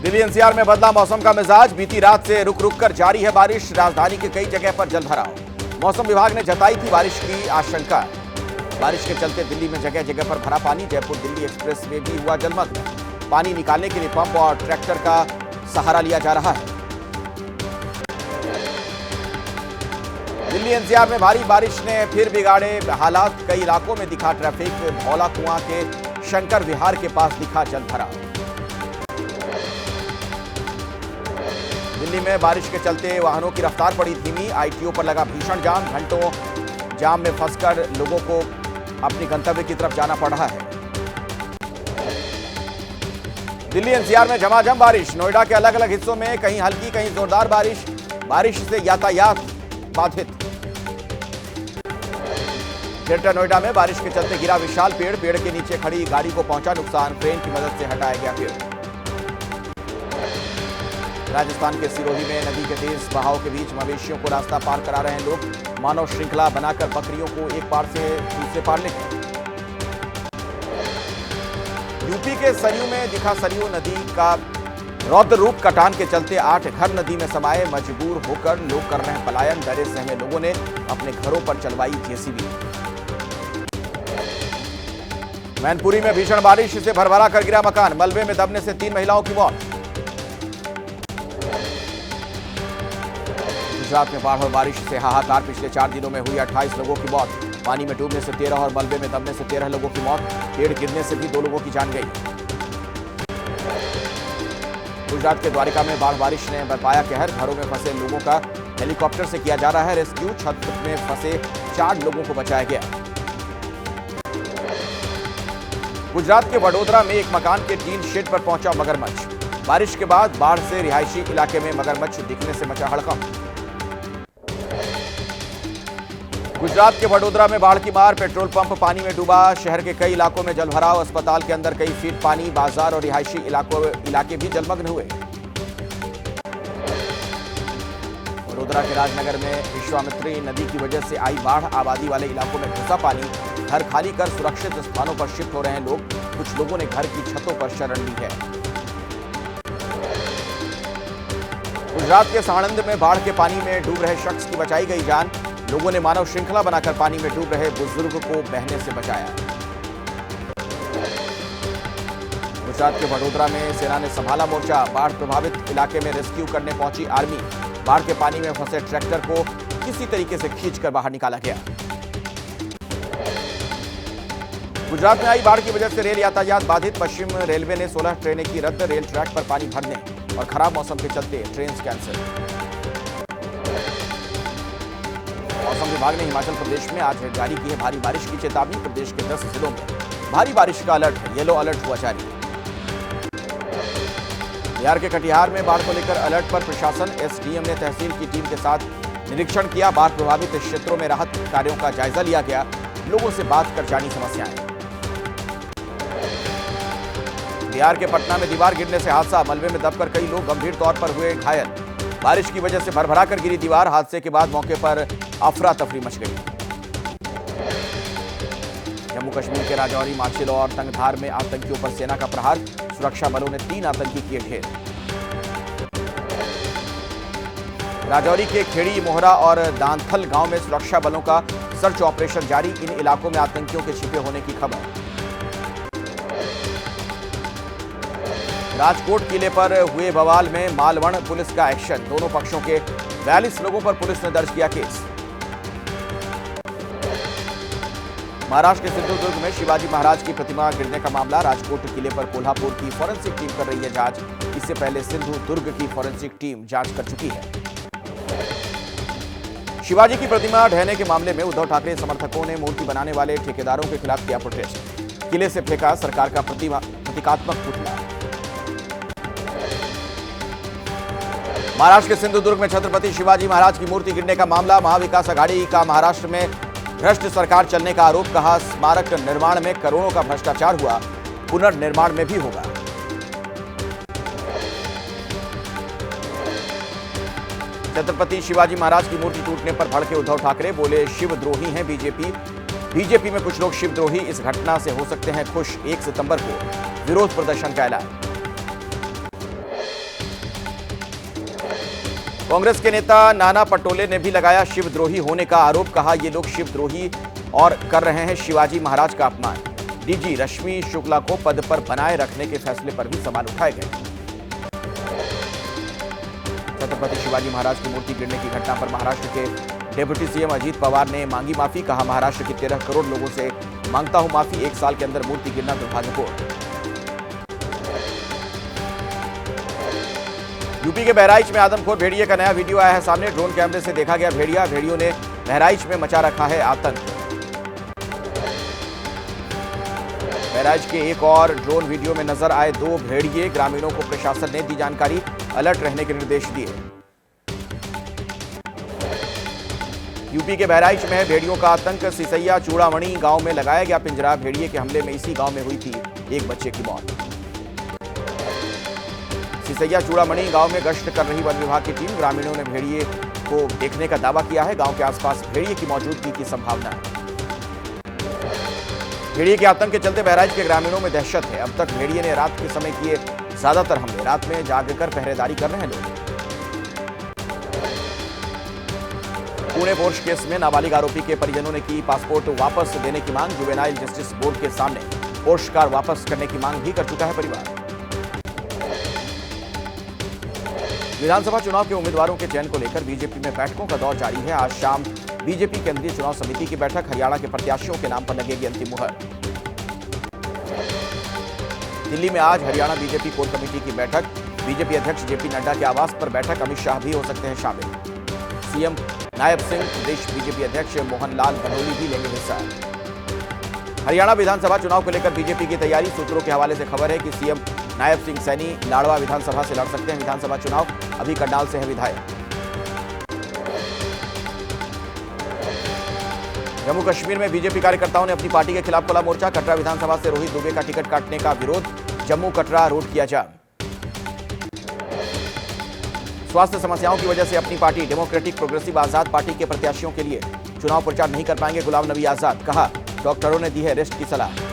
Delhi NCR में बदला मौसम का मिजाज। बीती रात से रुक रुक कर जारी है बारिश। राजधानी के कई जगह पर जलभराव। मौसम विभाग ने जताई थी बारिश की आशंका। बारिश के चलते दिल्ली में जगह जगह पर भरा पानी। जयपुर दिल्ली एक्सप्रेस वे भी हुआ जलमग्न। पानी निकालने के लिए पंप और ट्रैक्टर का सहारा लिया जा रहा है। दिल्ली एनसीआर में भारी बारिश ने फिर बिगाड़े हालात। कई इलाकों में दिखा ट्रैफिक। भौला कुआं के शंकर विहार के पास दिखा जलभराव। दिल्ली में बारिश के चलते वाहनों की रफ्तार पड़ी धीमी। आईटीओ पर लगा भीषण जाम। घंटों जाम में फंसकर लोगों को अपनी गंतव्य की तरफ जाना पड़ रहा है। दिल्ली एनसीआर में झमाझम बारिश। नोएडा के अलग अलग हिस्सों में कहीं हल्की कहीं जोरदार बारिश। बारिश से यातायात बाधित। ग्रेटर नोएडा में बारिश के चलते गिरा विशाल पेड़। पेड़ के नीचे खड़ी गाड़ी को पहुंचा नुकसान। क्रेन की मदद से हटाया गया पेड़। राजस्थान के सिरोही में नदी के तेज बहाव के बीच मवेशियों को रास्ता पार करा रहे हैं लोग। मानव श्रृंखला बनाकर बकरियों को एक पार से दूसरे पार ले गए। यूपी के सरयू में दिखा सरयू नदी का रौद्र रूप। कटान के चलते 8 घर नदी में समाये। मजबूर होकर लोग कर रहे हैं पलायन। डरे सहमे लोगों ने अपने घरों पर चलवाई जेसीबी। मैनपुरी में भीषण बारिश से भरभरा कर गिरा मकान। मलबे में दबने से 3 महिलाओं की मौत। गुजरात में बाढ़ और बारिश से हाहाकार। पिछले 4 दिनों में हुई 28 लोगों की मौत। पानी में डूबने से 13 और मलबे में दबने से 13 लोगों की मौत। पेड़ गिरने से भी 2 लोगों की जान गई। गुजरात के द्वारिका में बाढ़ बारिश ने बरपाया कहर। घरों में फंसे लोगों का हेलीकॉप्टर से किया जा रहा है रेस्क्यू। छत में फंसे 4 लोगों को बचाया गया। गुजरात के वडोदरा में एक मकान के टीन शेड पर पहुंचा मगरमच्छ। बारिश के बाद बाढ़ से रिहायशी इलाके में मगरमच्छ दिखने से मचा हड़कंप। गुजरात के वडोदरा में बाढ़ की मार। पेट्रोल पंप पानी में डूबा। शहर के कई इलाकों में जलभराव। अस्पताल के अंदर कई फीट पानी। बाजार और रिहायशी इलाके भी जलमग्न हुए। वडोदरा के राजनगर में विश्वामित्री नदी की वजह से आई बाढ़। आबादी वाले इलाकों में घुसा पानी। घर खाली कर सुरक्षित स्थानों पर शिफ्ट हो रहे हैं लोग। कुछ लोगों ने घर की छतों पर शरण ली है। गुजरात के साणंद में बाढ़ के पानी में डूब रहे शख्स की बचाई गई जान। लोगों ने मानव श्रृंखला बनाकर पानी में डूब रहे बुजुर्ग को बहने से बचाया। गुजरात के वडोदरा में सेना ने संभाला मोर्चा। बाढ़ प्रभावित इलाके में रेस्क्यू करने पहुंची आर्मी। बाढ़ के पानी में फंसे ट्रैक्टर को किसी तरीके से खींचकर बाहर निकाला गया। गुजरात में आई बाढ़ की वजह से रेल यातायात बाधित। पश्चिम रेलवे ने 16 ट्रेनें की रद्द। रेल ट्रैक पर पानी भरने और खराब मौसम के चलते ट्रेन कैंसिल। मौसम विभाग ने हिमाचल प्रदेश में आज जारी की है भारी बारिश की चेतावनी। प्रदेश के 10 जिलों में भारी बारिश का अलर्ट है। येलो अलर्ट हुआ जारी। बिहार के कटिहार में बाढ़ को लेकर अलर्ट पर प्रशासन। एसडीएम ने तहसील की टीम के साथ निरीक्षण किया। बाढ़ प्रभावित क्षेत्रों में राहत कार्यों का जायजा लिया गया। लोगों से बात कर जानी समस्याएं। बिहार के पटना में दीवार गिरने से हादसा। मलबे में दबकर कई लोग गंभीर तौर पर हुए घायल। बारिश की वजह से भरभरा कर गिरी दीवार। हादसे के बाद मौके पर अफरा तफरी मच गई। जम्मू कश्मीर के राजौरी, माछिल और तंगधार में आतंकियों पर सेना का प्रहार। सुरक्षा बलों ने 3 आतंकी किए ढेर। राजौरी के खेड़ी, मोहरा और दांथल गांव में सुरक्षा बलों का सर्च ऑपरेशन जारी। इन इलाकों में आतंकियों के छिपे होने की खबर। राजकोट किले पर हुए बवाल में मालवण पुलिस का एक्शन। दोनों पक्षों के 42 लोगों पर पुलिस ने दर्ज किया केस। महाराष्ट्र के सिंधुदुर्ग में शिवाजी महाराज की प्रतिमा गिरने का मामला। राजकोट किले पर कोल्हापुर की फॉरेंसिक टीम कर रही है जांच। इससे पहले सिंधुदुर्ग की फॉरेंसिक टीम जांच कर चुकी है। शिवाजी की प्रतिमा ढहने के मामले में उद्धव ठाकरे समर्थकों ने मूर्ति बनाने वाले ठेकेदारों के खिलाफ किया प्रोटेस्ट। किले से फेंका सरकार का प्रतीकात्मक पुतला। महाराष्ट्र के सिंधुदुर्ग में छत्रपति शिवाजी महाराज की मूर्ति गिरने का मामला। महाविकास आघाड़ी का महाराष्ट्र में भ्रष्ट सरकार चलने का आरोप। कहा स्मारक निर्माण में करोड़ों का भ्रष्टाचार हुआ, पुनर्निर्माण में भी होगा। छत्रपति शिवाजी महाराज की मूर्ति टूटने पर भड़के उद्धव ठाकरे। बोले शिवद्रोही हैं बीजेपी में कुछ लोग शिवद्रोही। इस घटना से हो सकते हैं खुश। 1 सितंबर को विरोध प्रदर्शन का ऐलान। कांग्रेस के नेता नाना पटोले ने भी लगाया शिवद्रोही होने का आरोप। कहा ये लोग शिवद्रोही और कर रहे हैं शिवाजी महाराज का अपमान। डीजी रश्मि शुक्ला को पद पर बनाए रखने के फैसले पर भी सवाल उठाए गए। छत्रपति शिवाजी महाराज की मूर्ति गिरने की घटना पर महाराष्ट्र के डिप्टी सीएम अजीत पवार ने मांगी माफी। कहा महाराष्ट्र के 13 करोड़ लोगों से मांगता हूं माफी। 1 साल के अंदर मूर्ति गिरना दुर्भाग्यपूर्ण। यूपी के बहराइच में आदमखोर भेड़िए का नया वीडियो आया है सामने। ड्रोन कैमरे से देखा गया भेड़िया। भेड़ियों ने बहराइच में मचा रखा है आतंक। बहराइच के एक और ड्रोन वीडियो में नजर आए 2 भेड़िए। ग्रामीणों को प्रशासन ने दी जानकारी, अलर्ट रहने के निर्देश दिए। यूपी के बहराइच में है भेड़ियों का आतंक। सिसैया चूड़ामणि गांव में लगाया गया पिंजरा। भेड़िए के हमले में इसी गांव में हुई थी एक बच्चे की मौत। सिसैया चूड़ामणि गांव में गश्त कर रही वन विभाग की टीम। ग्रामीणों ने भेड़िए को देखने का दावा किया है। गांव के आसपास भेड़िए की मौजूदगी की संभावना है। भेड़िए के आतंक के चलते बहराइच के ग्रामीणों में दहशत है। अब तक भेड़िए ने रात के समय किए ज्यादातर हमले। रात में जागकर पहरेदारी कर रहे हैं लोग। पुणे पोर्श केस में नाबालिग आरोपी के परिजनों ने की पासपोर्ट वापस देने की मांग। जुवेनाइल जस्टिस बोर्ड के सामने पोर्श कार वापस करने की मांग भी कर चुका है परिवार। विधानसभा चुनाव के उम्मीदवारों के चयन को लेकर बीजेपी में बैठकों का दौर जारी है। आज शाम बीजेपी केंद्रीय चुनाव समिति की बैठक। हरियाणा के प्रत्याशियों के नाम पर लगेगी अंतिम मुहर। दिल्ली में आज हरियाणा बीजेपी कोर कमेटी की बैठक। बीजेपी अध्यक्ष जेपी नड्डा के आवास पर बैठक। अमित शाह भी हो सकते हैं शामिल। सीएम नायब सिंह, प्रदेश बीजेपी अध्यक्ष मोहन लाल भनोली भी लेंगे हिस्सा। हरियाणा विधानसभा चुनाव को लेकर बीजेपी की तैयारी। सूत्रों के हवाले से खबर है कि सीएम नायब सिंह सैनी लाडवा विधानसभा से लड़ सकते हैं विधानसभा चुनाव। अभी करनाल से है विधायक। जम्मू कश्मीर में बीजेपी कार्यकर्ताओं ने अपनी पार्टी के खिलाफ खोला मोर्चा। कटरा विधानसभा से रोहित दुबे का टिकट काटने का विरोध। जम्मू कटरा रोड किया जाम। स्वास्थ्य समस्याओं की वजह से अपनी पार्टी डेमोक्रेटिक प्रोग्रेसिव आजाद पार्टी के प्रत्याशियों के लिए चुनाव प्रचार नहीं कर पाएंगे गुलाम नबी आजाद। कहा डॉक्टरों ने दी है रेस्ट की सलाह।